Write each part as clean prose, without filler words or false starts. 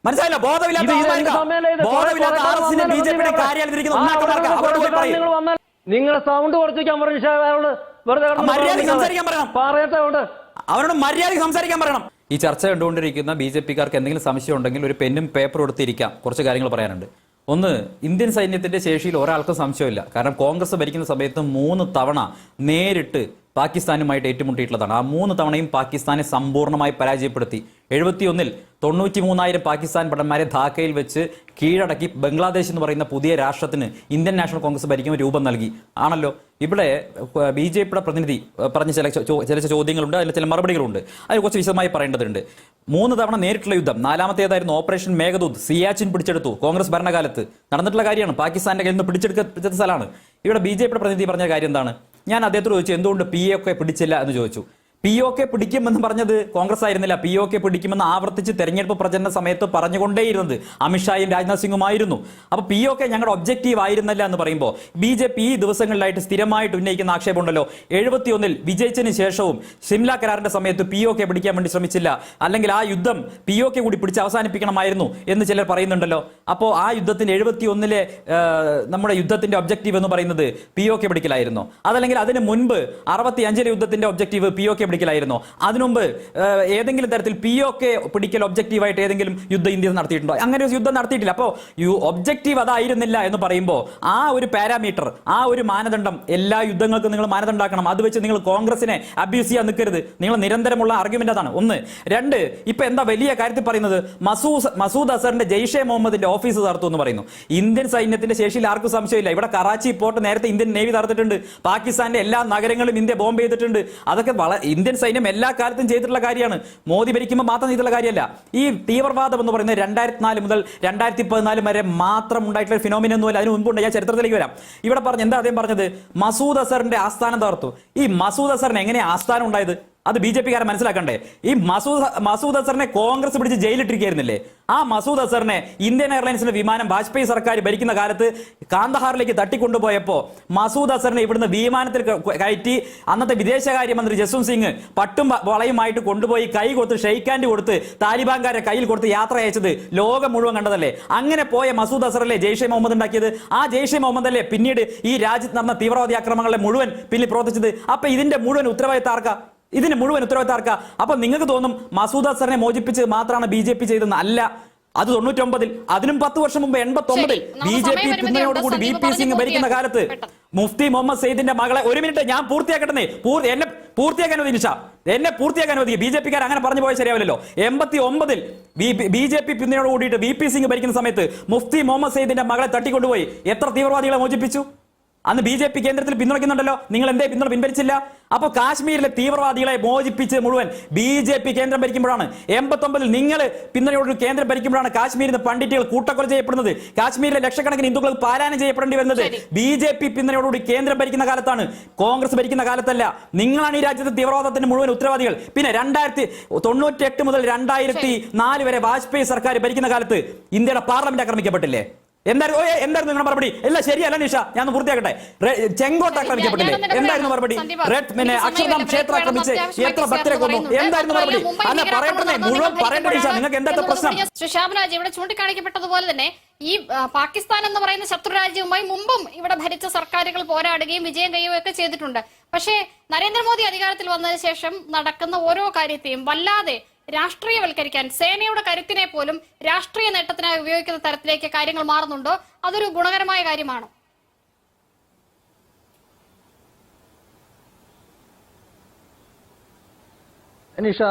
മനസ്സിലായില്ല? ബോധമില്ലാത്ത നിങ്ങളെ സൗണ്ട് കുറച്ചിരിക്കാൻ പറഞ്ഞു. അവരോട് മര്യാദ സംസാരിക്കാൻ പറയണം. ഈ ചർച്ച കണ്ടുകൊണ്ടിരിക്കുന്ന BJP-കാർക്ക് എന്തെങ്കിലും സംശയം ഉണ്ടെങ്കിൽ ഒരു പെന്നും പേപ്പറും എടുത്തിരിക്കാം. കുറച്ച് കാര്യങ്ങൾ പറയാനുണ്ട്. ഒന്ന്, ഇന്ത്യൻ സൈന്യത്തിന്റെ ശേഷിയിൽ ഒരാൾക്കും സംശയമില്ല. കാരണം കോൺഗ്രസ് ഭരിക്കുന്ന സമയത്ത് 3 തവണ നേരിട്ട് പാകിസ്ഥാനുമായിട്ട് ഏറ്റുമുട്ടിയിട്ടുള്ളതാണ്. ആ 3 തവണയും പാകിസ്ഥാനെ സമ്പൂർണ്ണമായി പരാജയപ്പെടുത്തി. 71-ൽ 93,000 പാകിസ്ഥാൻ ഭടന്മാരെ ധാക്കയിൽ വെച്ച് കീഴടക്കി ബംഗ്ലാദേശ് എന്ന് പറയുന്ന പുതിയ രാഷ്ട്രത്തിന് ഇന്ത്യൻ നാഷണൽ കോൺഗ്രസ് ഭരിക്കുമ്പോൾ രൂപം നൽകി ആണല്ലോ. ഇവിടെ BJP-യുടെ പ്രതിനിധി പറഞ്ഞ ചില ചോദ്യങ്ങളുണ്ട്, അതിൽ ചില മറുപടികളുണ്ട്. അതിൽ കുറച്ച് വിശദമായി പറയേണ്ടതുണ്ട്. 3 തവണ നേരിട്ടുള്ള യുദ്ധം, 4ാമത്തേതായിരുന്നു ഓപ്പറേഷൻ മേഘദൂത്. സിയാച്ചിൻ പിടിച്ചെടുത്തു നടന്നിട്ടുള്ള കാര്യമാണ്. പാകിസ്ഥാന്റെ കയ്യിൽ നിന്ന് പിടിച്ചെടുത്ത സ്ഥലമാണ്. ഇവിടെ BJP-യുടെ പ്രതിനിധി പറഞ്ഞ കാര്യം എന്താണ്? ഞാൻ അദ്ദേഹത്തോട് ചോദിച്ചു, എന്തുകൊണ്ട് POK പിടിച്ചില്ല എന്ന് ചോദിച്ചു. POK പിടിക്കുമെന്ന് പറഞ്ഞത് കോൺഗ്രസ് ആയിരുന്നില്ല. POK പിടിക്കുമെന്ന് ആവർത്തിച്ച് തെരഞ്ഞെടുപ്പ് പ്രചരണ സമയത്ത് പറഞ്ഞുകൊണ്ടേയിരുന്നത് അമിത്ഷായും രാജ്നാഥ് സിംഗുമായിരുന്നു. അപ്പോൾ POK ഞങ്ങളുടെ ഒബ്ജക്റ്റീവ് ആയിരുന്നില്ല എന്ന് പറയുമ്പോൾ BJP ഈ ദിവസങ്ങളിലായിട്ട് സ്ഥിരമായിട്ട് ഉന്നയിക്കുന്ന ആക്ഷേപമുണ്ടല്ലോ. 71-ൽ വിജയിച്ചതിന് ശേഷവും സിംല കരാറിന്റെ സമയത്ത് POK പിടിക്കാൻ വേണ്ടി ശ്രമിച്ചില്ല, അല്ലെങ്കിൽ ആ യുദ്ധം POK കൂടി പിടിച്ച് അവസാനിപ്പിക്കണമായിരുന്നു എന്ന് ചിലർ പറയുന്നുണ്ടല്ലോ. അപ്പോൾ ആ യുദ്ധത്തിന് 71-ലെ നമ്മുടെ യുദ്ധത്തിന്റെ ഒബ്ജക്റ്റീവ് എന്ന് പറയുന്നത് POK പിടിക്കലായിരുന്നു. അതല്ലെങ്കിൽ അതിന് മുൻപ് 65-ലെ യുദ്ധത്തിന്റെ ഒബ്ജക്റ്റീവ് POK പിടിക്കലായിരുന്നോ? അതിനുമുമ്പ് ഏതെങ്കിലും തരത്തിൽ POK പിടിക്കൽ ഒബ്ജക്റ്റീവായിട്ട് ഏതെങ്കിലും യുദ്ധം ഇന്ത്യ നടത്തിയിട്ടുണ്ടോ? അങ്ങനെ ഒരു യുദ്ധം നടത്തിയിട്ടില്ല. അപ്പോൾ ഒബ്ജക്റ്റീവ് അതായിരുന്നില്ല എന്ന് പറയുമ്പോൾ ആ ഒരു പാരാമീറ്റർ, ആ ഒരു മാനദണ്ഡം എല്ലാ യുദ്ധങ്ങൾക്കും നിങ്ങൾ മാനദണ്ഡമാക്കണം. അത് വെച്ച് നിങ്ങൾ കോൺഗ്രസിനെ അബ്യൂസ് ചെയ്യാൻ നിൽക്കരുത്. നിങ്ങൾ നിരന്തരമുള്ള ആർഗ്യുമെന്റ് അതാണ്. 1. 2, ഇപ്പൊ എന്താ വലിയ കാര്യത്തിൽ പറയുന്നത്? മസൂദ് അസറിന്റെ ജെയ്ഷെ മുഹമ്മദിന്റെ ഓഫീസ് തകർത്തു എന്ന് പറയുന്നു. ഇന്ത്യൻ സൈന്യത്തിന്റെ ശേഷിയിൽ ആർക്കും സംശയമില്ല. ഇവിടെ കറാച്ചി പോർട്ട് നേരത്തെ ഇന്ത്യൻ നേവി തകർത്തിട്ടുണ്ട്. പാകിസ്ഥാന്റെ എല്ലാ നഗരങ്ങളും ഇന്ത്യ ബോംബ് ചെയ്തിട്ടുണ്ട്. അതൊക്കെ ഇന്ത്യൻ സൈന്യം എല്ലാ കാലത്തും ചെയ്തിട്ടുള്ള കാര്യമാണ്. മോദി ഭരിക്കുമ്പോൾ മാത്രം ചെയ്തിട്ടുള്ള കാര്യമല്ല. ഈ തീവ്രവാദം എന്ന് പറയുന്നത് 2004 മുതൽ 2014 വരെ മാത്രം ഉണ്ടായിട്ടുള്ള ഫിനോമിന ഒന്നുമല്ല. അതിന് മുൻപുണ്ട്. ഞാൻ ചരിത്രത്തിലേക്ക് വരാം. ഇവിടെ പറഞ്ഞ എന്താ അദ്ദേഹം പറഞ്ഞത്? മസൂദ് അസറിന്റെ ആസ്ഥാനം തകർത്തു. ഈ മസൂദ് അസറിന് എങ്ങനെയാ ആസ്ഥാനം ഉണ്ടായത്? അത് BJP-കാരെ മനസ്സിലാക്കണ്ടേ? ഈ മസൂദ് അസറിനെ കോൺഗ്രസ് പിടിച്ച് ജയിലിട്ടിരിക്കുകയായിരുന്നില്ലേ? ആ മസൂദ് അസറിനെ ഇന്ത്യൻ എയർലൈൻസിന്റെ വിമാനം വാജ്പേയി സർക്കാർ ഭരിക്കുന്ന കാലത്ത് കാന്തഹാറിലേക്ക് തട്ടിക്കൊണ്ടുപോയപ്പോൾ മസൂദ് അസറിനെ ഇവിടുന്ന് വിമാനത്തിൽ കയറ്റി അന്നത്തെ വിദേശകാര്യമന്ത്രി ജസ്വന്ത് സിംഗ് പട്ടും വളയുമായിട്ട് കൊണ്ടുപോയി കൈ കൊടുത്ത് ഷെയ്ക്ക് ഹാൻഡ് കൊടുത്ത് താലിബാൻകാരെ കയ്യിൽ കൊടുത്ത് യാത്ര അയച്ചത് ലോകം മുഴുവൻ കണ്ടതല്ലേ? അങ്ങനെ പോയ മസൂദ് അസറല്ലേ ജെയ്ഷെ മുഹമ്മദ് ഉണ്ടാക്കിയത്? ആ ജെയ്ഷെ മുഹമ്മദ് അല്ലേ പിന്നീട് ഈ രാജ്യത്ത് നടന്ന തീവ്രവാദി ആക്രമണങ്ങളെ മുഴുവൻ പിന്നിൽ പ്രവർത്തിച്ചത്? അപ്പൊ ഇതിന്റെ മുഴുവൻ ഉത്തരവാദിത്തം ആർക്കാ? അപ്പൊ നിങ്ങൾക്ക് തോന്നും മസൂദ് അസറിനെ മോചിപ്പിച്ച് മാത്രമാണ് BJP ചെയ്തതെന്ന്. അല്ല, അത് 99-ൽ, അതിനും 10 വർഷം മുമ്പ് 89-ൽ BJP പിന്തുണയോടുകൂടി VP സിംഗ് ഭരിക്കുന്ന കാലത്ത് മുഫ്തി മുഹമ്മദ് സെയ്ദിന്റെ മകളെ, 1 മിനിറ്റ് ഞാൻ പൂർത്തിയാക്കട്ടെ, എന്നെ പൂർത്തിയാക്കാൻ അനുവദിക്കുക. BJP-കാർ അങ്ങനെ പറഞ്ഞു പോയാൽ ശരിയാവില്ലല്ലോ. 89-ൽ BJP പിന്തുണയോട് കൂടിയിട്ട് VP സിംഗ് ഭരിക്കുന്ന സമയത്ത് മുഫ്തി മുഹമ്മദ് സെയ്ദിന്റെ മകളെ തട്ടിക്കൊണ്ടുപോയി എത്ര തീവ്രവാദികളെ മോചിപ്പിച്ചു? അന്ന് BJP കേന്ദ്രത്തിൽ പിന്തുണയ്ക്കുന്നുണ്ടല്ലോ. നിങ്ങൾ എന്തേ പിന്തുണ പിൻവലിച്ചില്ല? അപ്പോൾ കാശ്മീരിലെ തീവ്രവാദികളെ മോചിപ്പിച്ച് മുഴുവൻ BJP കേന്ദ്രം ഭരിക്കുമ്പോഴാണ്. 89-ൽ നിങ്ങൾ പിന്തുണയോട് കേന്ദ്രം ഭരിക്കുമ്പോഴാണ് കാശ്മീരിൽ നിന്ന് പണ്ഡിറ്റുകൾ കൂട്ടക്കൊല ചെയ്യപ്പെടുന്നത്. കാശ്മീരിലെ ലക്ഷക്കണക്കിന് ഹിന്ദുക്കൾ പാലായനം ചെയ്യപ്പെടേണ്ടി വരുന്നത് BJP പിന്തുണയോടുകൂടി കേന്ദ്രം ഭരിക്കുന്ന കാലത്താണ്, കോൺഗ്രസ് ഭരിക്കുന്ന കാലത്തല്ല. നിങ്ങളാണ് ഈ രാജ്യത്തെ തീവ്രവാദത്തിന്റെ മുഴുവൻ ഉത്തരവാദികൾ. പിന്നെ 1998 മുതൽ 2004 വരെ വാജ്പേയി സർക്കാർ ഭരിക്കുന്ന കാലത്ത് ഇന്ത്യയുടെ പാർലമെന്റ് ആക്രമിക്കപ്പെട്ടില്ലേ? എന്തായിരുന്നു നിങ്ങളുടെ മറുപടി? എല്ലാം ശരിയല്ല നിഷ, ഞാൻ പൂർത്തിയാക്കട്ടെ. ചെങ്കോട്ട ആക്രമിക്കപ്പെട്ടില്ലേ? എന്തായിരുന്നു മറുപടി? അക്ഷർധാം ക്ഷേത്രം ആക്രമിച്ച് എത്ര ഭക്തരെ കൊന്നു? എന്തായിരുന്നു മറുപടി? അല്ല, പറയട്ടെ, മുഴുവൻ പറയട്ടെ നിഷ, നിങ്ങൾക്ക് എന്താ പ്രശ്നം? ശാബനാജ്, ഇവിടെ ചൂണ്ടിക്കാണിക്കപ്പെട്ടതുപോലെ തന്നെ ഈ പാകിസ്ഥാൻ എന്ന് പറയുന്ന ശത്രുരാജ്യവുമായി മുമ്പും ഇവിടെ ഭരിച്ച സർക്കാരുകൾ പോരാടുകയും വിജയം കൈവരികയും ഒക്കെ ചെയ്തിട്ടുണ്ട്. പക്ഷേ നരേന്ദ്രമോദി അധികാരത്തിൽ വന്നതിന് ശേഷം നടക്കുന്ന ഓരോ കാര്യത്തെയും വല്ലാതെ രാഷ്ട്രീയവൽക്കരിക്കാൻ, സേനയുടെ കരുത്തിനെ പോലും രാഷ്ട്രീയ നേട്ടത്തിനായി ഉപയോഗിക്കുന്ന തരത്തിലേക്ക് കാര്യങ്ങൾ മാറുന്നുണ്ടോ? അതൊരു ഗുണകരമായ കാര്യമാണോ? നിഷ,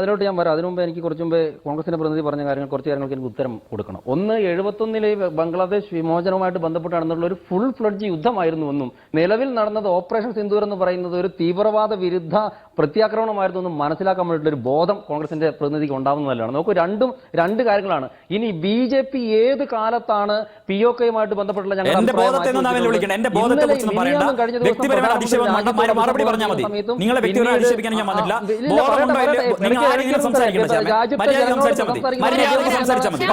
അതിലോട്ട് ഞാൻ വരാം. അതിനു മുമ്പ് എനിക്ക് കുറച്ചു മുമ്പ് കോൺഗ്രസിന്റെ പ്രതിനിധി പറഞ്ഞ കുറച്ച് കാര്യങ്ങൾക്ക് എനിക്ക് ഉത്തരം കൊടുക്കണം. 71-ലെ ബംഗ്ലാദേശ് വിമോചനവുമായിട്ട് ബന്ധപ്പെട്ട് നടന്നുള്ള ഒരു ഫുൾ ഫ്ലഡ്ജ് യുദ്ധമായിരുന്നു എന്നും നിലവിൽ നടന്നത് ഓപ്പറേഷൻ സിന്ദൂർ എന്ന് പറയുന്നത് ഒരു തീവ്രവാദ വിരുദ്ധ പ്രത്യാക്രമണമായിരുന്നു എന്നും മനസ്സിലാക്കാൻ വേണ്ടിയിട്ടുള്ള ഒരു ബോധം കോൺഗ്രസിന്റെ പ്രതിനിധിക്ക് ഉണ്ടാവുന്നതല്ലാണ്. നമുക്ക് രണ്ട് കാര്യങ്ങളാണ്. ഇനി BJP ഏത് കാലത്താണ് POK-യുമായിട്ട് ബന്ധപ്പെട്ടുള്ള ഞങ്ങളുടെ ആരെങ്കിലും സംസാരിക്കണം മര്യാദ സംസാരിച്ചാൽ മതി. മര്യാദ സംസാരിച്ചാൽ മതി.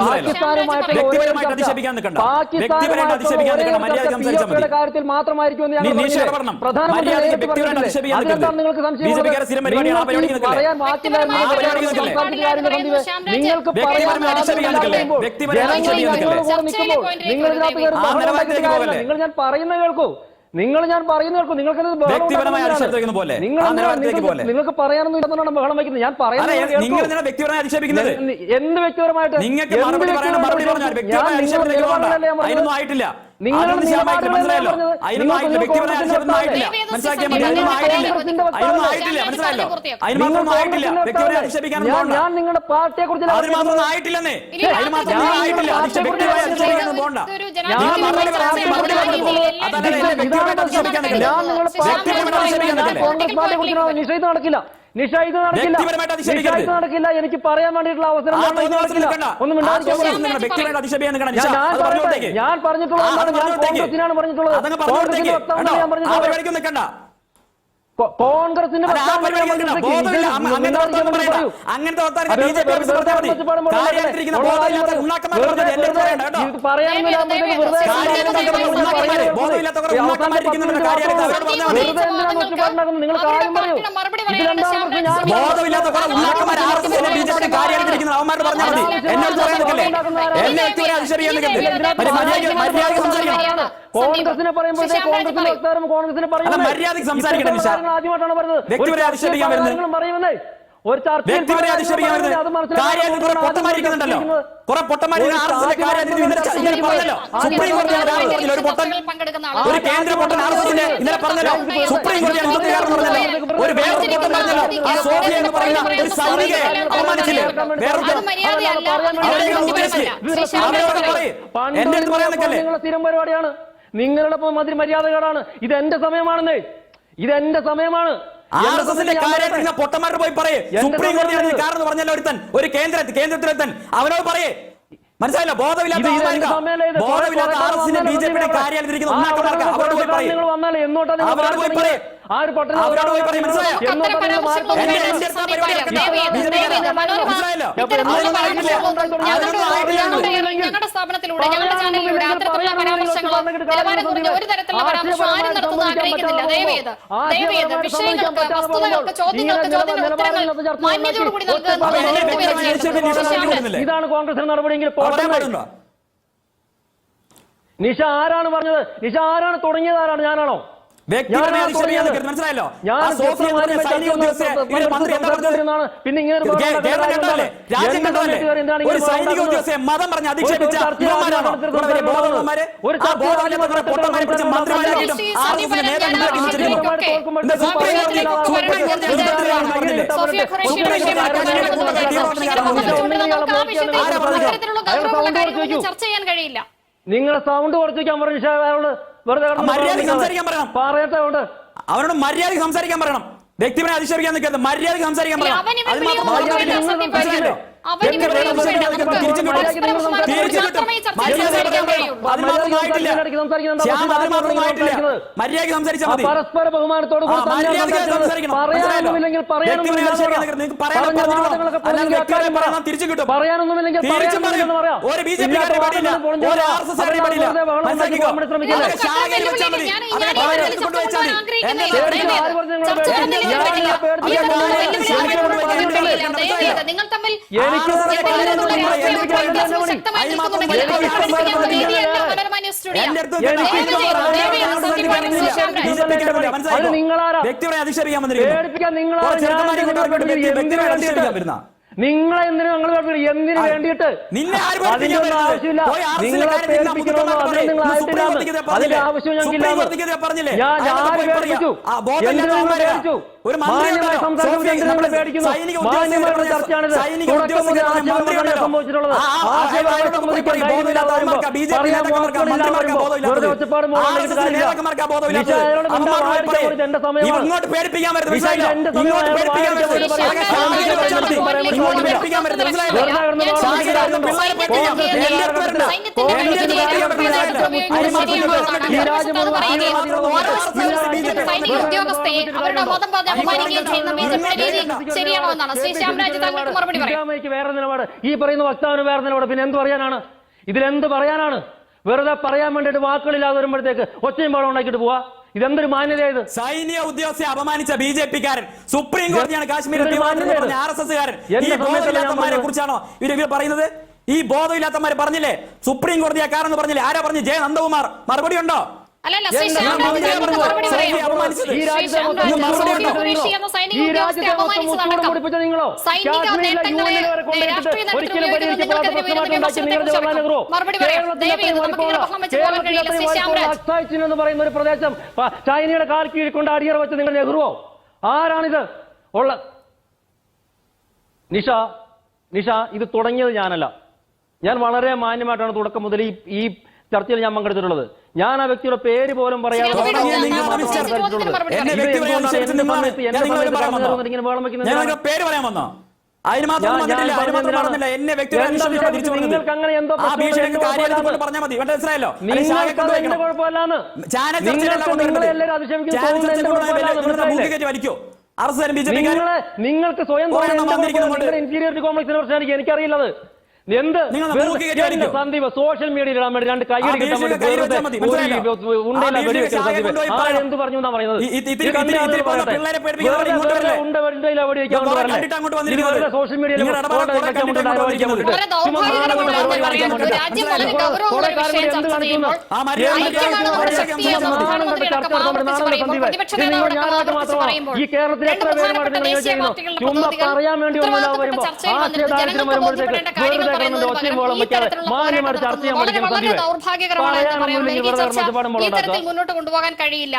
വ്യക്തിപരമായിട്ട് അധിക്ഷേപിക്കാൻ നിൽക്കണ്ട. വ്യക്തിപരമായിട്ട് അധിക്ഷേപിക്കാൻ നിൽക്കണ്ട. മര്യാദ സംസാരിച്ചാൽ മതി. കാര്യത്തിൽ മാത്രമായിരിക്കും നിങ്ങൾ ഞാൻ പറയുന്ന കേൾക്കൂ. നിങ്ങൾക്ക് പറയാനൊന്നും ഇല്ലെന്നാണ് ബഹളം വയ്ക്കുന്നത്. ഞാൻ പറയുന്നത് എന്ത് വ്യക്തിപരമായിട്ട് ഞാൻ നിങ്ങളുടെ പാർട്ടിയെ കുറിച്ച് കോൺഗ്രസ് പാർട്ടിയെ കുറിച്ച് നിഷേധം നടക്കില്ല. നിഷേധം നടക്കില്ല. എനിക്ക് പറയാൻ വേണ്ടിയിട്ടുള്ള അവസരം ഒന്നും ഞാൻ പറഞ്ഞിട്ടുള്ളത് ഞാൻ കോൺഗ്രസിനാണ് പറഞ്ഞിട്ടുള്ളത്. കോൺഗ്രസിന്റെ വക്താവാണ് ഞാൻ പറഞ്ഞിട്ടുള്ളത്. കോൺഗ്രസിന്റെ നിങ്ങൾ കാര്യം പറയൂ. കോൺഗ്രസിനെ പറയുമ്പോൾ കോൺഗ്രസിന്റെ വക്താരം കോൺഗ്രസിനെ പറയുന്നത് ആദ്യമായിട്ടാണ് പറയുന്നത്. പറയുന്നത് ഒരു ചർച്ചയിൽ സ്ഥിരം പരിപാടിയാണ്. നിങ്ങളുടെ മന്ത്രി മര്യാദകളാണ്. ഇത് എന്റെ സമയമാണെന്നേ. ഇതെന്റെ സമയമാണ്. പൊട്ടന്മാരോട് പോയി പറയേ സുപ്രീം കോടതി കാരണം പറഞ്ഞല്ലോ ഒരുത്തൻ ഒരു കേന്ദ്രത്തിലെത്തൻ അവനോട് പറയേ. മനസ്സിലായില്ല? ബോധമില്ലാത്ത ബിജെപിയുടെ കാര്യാലയത്തിരിക്കുന്ന അവരോട് പോയി പറയേ. അവരോട് പോയി പറയേ. അവരോട് പോയി പറയും. മനസ്സിലായോ? ഞങ്ങളുടെ സ്ഥാപനത്തിലൂടെ ഞങ്ങളുടെ ചാനലിലൂടെ അത്തരത്തിലുള്ള പരാമർശങ്ങളോ നിലവാരക്കുറഞ്ഞ ഒരു തരത്തിലുള്ള പരാമർശം ആരും നടത്തുന്നത് ആഗ്രഹിക്കുന്നില്ല. ദയവേത് വിഷയങ്ങൾക്ക് വസ്തുതകൾക്ക് ചോദ്യങ്ങൾക്ക് ഉത്തരങ്ങൾ മാന്യതയോടുകൂടി നൽകുക. ഇതാണ് കോൺഗ്രസിന്റെ നടപടിയെങ്കിൽ നിഷ ആരാണ് പറഞ്ഞത്? നിഷ ആരാണ് തുടങ്ങിയത്? ആരാണ്? ഞാനാണോ? മനസ്സിലായല്ലോ? പിന്നെ ഇങ്ങനെ ഒരു സൈനിക ഉദ്യോഗസ്ഥയെ മതം പറഞ്ഞ് അധിക്ഷേപിച്ച ചർച്ച ചെയ്യാൻ കഴിയില്ല. നിങ്ങളെ സൗണ്ട് കുറച്ച് വയ്ക്കാൻ പറഞ്ഞു. മര്യാദ സംസാരിക്കാൻ പറയണം. പറയത്തുണ്ട്. അവരോട് മര്യാദ സംസാരിക്കാൻ പറയണം. വ്യക്തിപരമായി അധിക്ഷേപിക്കാൻ നിൽക്കരുത്. മര്യാദ സംസാരിക്കാൻ പറയണം. പരസ്പര ബഹുമാനത്തോട് പറയാനൊന്നുമില്ലെങ്കിൽ തിരിച്ചു കിട്ടും. പറയാനൊന്നുമില്ലെങ്കിൽ ഒരു ബി ജെ പി നിങ്ങൾ തമ്മിൽ വ്യക്തിപരമായി അധിക്ഷേപിക്കാൻ വന്നിരിക്കുന്നു. നിങ്ങളെ എന്തിനു ഞങ്ങൾ എന്തിനു വേണ്ടിയിട്ട് ആവശ്യമില്ല. നിങ്ങളെ അതിന്റെ ആവശ്യം ഞങ്ങൾക്കില്ല. ഞാൻ പേടിപ്പിച്ചു. മാന്യമായ സംസാരം പേടിക്കുന്നു. മാന്യമായിട്ടുള്ള ചർച്ചയാണിത്. തുടക്കം മുതൽ ആശയവിനിമയം സംഭവിച്ചിട്ടുള്ളത്. വെറുതെ ഒച്ചപ്പാട് എന്റെ സമയമാണ്. ഉദ്യോഗസ്ഥയെ അവരുടെ മതം അപമാനിക്കുകയും ചെയ്യുന്ന ബിജെപിയുടെ രീതി ശരിയാണോ എന്നാണ് ശ്രീ ശ്യാംരാജ് താങ്കൾക്ക് മറുപടി പറയാം. സിദ്ധരാമയ്ക്ക് വേറെ നിലപാട്, ഈ പറയുന്ന വക്താവിന് വേറെ നിലപാട്, പിന്നെ എന്ത് പറയാനാണ്? ഇതിലെന്ത് പറയാനാണ്? വെറുതെ പറയാൻ വേണ്ടിയിട്ട് വാക്കുകളില്ലാതെ വരുമ്പോഴത്തേക്ക് ഒച്ചയും പാടം ഉണ്ടാക്കിയിട്ട് പോവാ. ഇതെന്തൊരു മാന്യതയത്? സൈനിക ഉദ്യോഗസ്ഥയെ അപമാനിച്ച ബിജെപിക്കാരൻ, സുപ്രീം കോടതിയാണ് കാശ്മീർ RSSകാരൻ. ഈ ബോധമില്ലാത്തമാരെ കുറിച്ചാണോ ഇവർ പറയുന്നത്? ഈ ബോധമില്ലാത്തമാര് പറഞ്ഞില്ലേ സുപ്രീം കോടതിയാക്കാരെന്ന് പറഞ്ഞില്ലേ? ആരാ പറഞ്ഞു? ജെ നന്ദകുമാർ. മറുപടി ഉണ്ടോ? അല്ലല്ല ശ്രീ ശ്യാംരാജ് താങ്കൾക്ക് മറുപടി പറയാം. ശ്രീ ശ്യാംരാജ് സോഫി ഖുറേഷി എന്ന സൈനിക ഉദ്യോഗസ്ഥയെ അപമാനിച്ചതടക്കം സൈനിക നേട്ടങ്ങളെ രാഷ്ട്രീയ നേട്ടത്തിന് ഉപയോഗിക്കുന്ന നിങ്ങൾക്കെതിരെ ഉയർന്ന വിമർശനത്തെക്കുറിച്ചടക്കം മറുപടി പറയാം. ദയവേത് നമുക്ക് ഇങ്ങനെ ബഹളം വെച്ച് പോകാൻ കഴിയില്ല. ശ്രീ ശ്യാംരാജ് എന്ന് പറയുന്ന ഒരു പ്രദേശം ചൈനയുടെ കാൽ കീഴിൽ കൊണ്ട് അടിയറ വെച്ച് നിങ്ങൾ നെഹ്റുവോ? ആരാണിത് ഉള്ള? നിഷ ഇത് തുടങ്ങിയത് ഞാനല്ല. ഞാൻ വളരെ മാന്യമായിട്ടാണ് തുടക്കം മുതൽ ഈ ചർച്ചയിൽ ഞാൻ പങ്കെടുത്തിട്ടുള്ളത്. ഞാൻ ആ വ്യക്തിയുടെ പേര് പോലും പറയാതെ പേര് പറയാൻ വന്നോ? അതിന് മാത്രം എന്നെ നിങ്ങൾക്ക് അങ്ങനെ എന്തോ പറഞ്ഞാൽ മതി. മനസ്സിലായല്ലോ? വലിക്കോ നിങ്ങൾക്ക് സ്വയം ഇൻഫീരിയോറിറ്റി കോംപ്ലക്സിനെ കുറിച്ചാണ് എനിക്കറിയില്ലത്. എന്ത് സന്ദീപ് സോഷ്യൽ മീഡിയയിൽ ഇടാൻ വേണ്ടി രണ്ട് കൈയടി കിട്ടാൻ വേണ്ടി എന്ത് പറഞ്ഞു എന്നാ പറയുന്നത്? സോഷ്യൽ മീഡിയയിൽ ഈ കേരളത്തിൽ എത്ര പേരുമായിട്ട് ചുമ്മാ പറയാൻ വേണ്ടി വരുമ്പോൾ ആശയദാരിദ്ര്യം വരുമ്പോഴത്തേക്ക് വളരെ ദൗർഭാഗ്യകരമാണ് എന്ന് പറയാം. ഈ ചർച്ച ഈ തരത്തിൽ മുന്നോട്ട് കൊണ്ടുപോകാൻ കഴിയില്ല.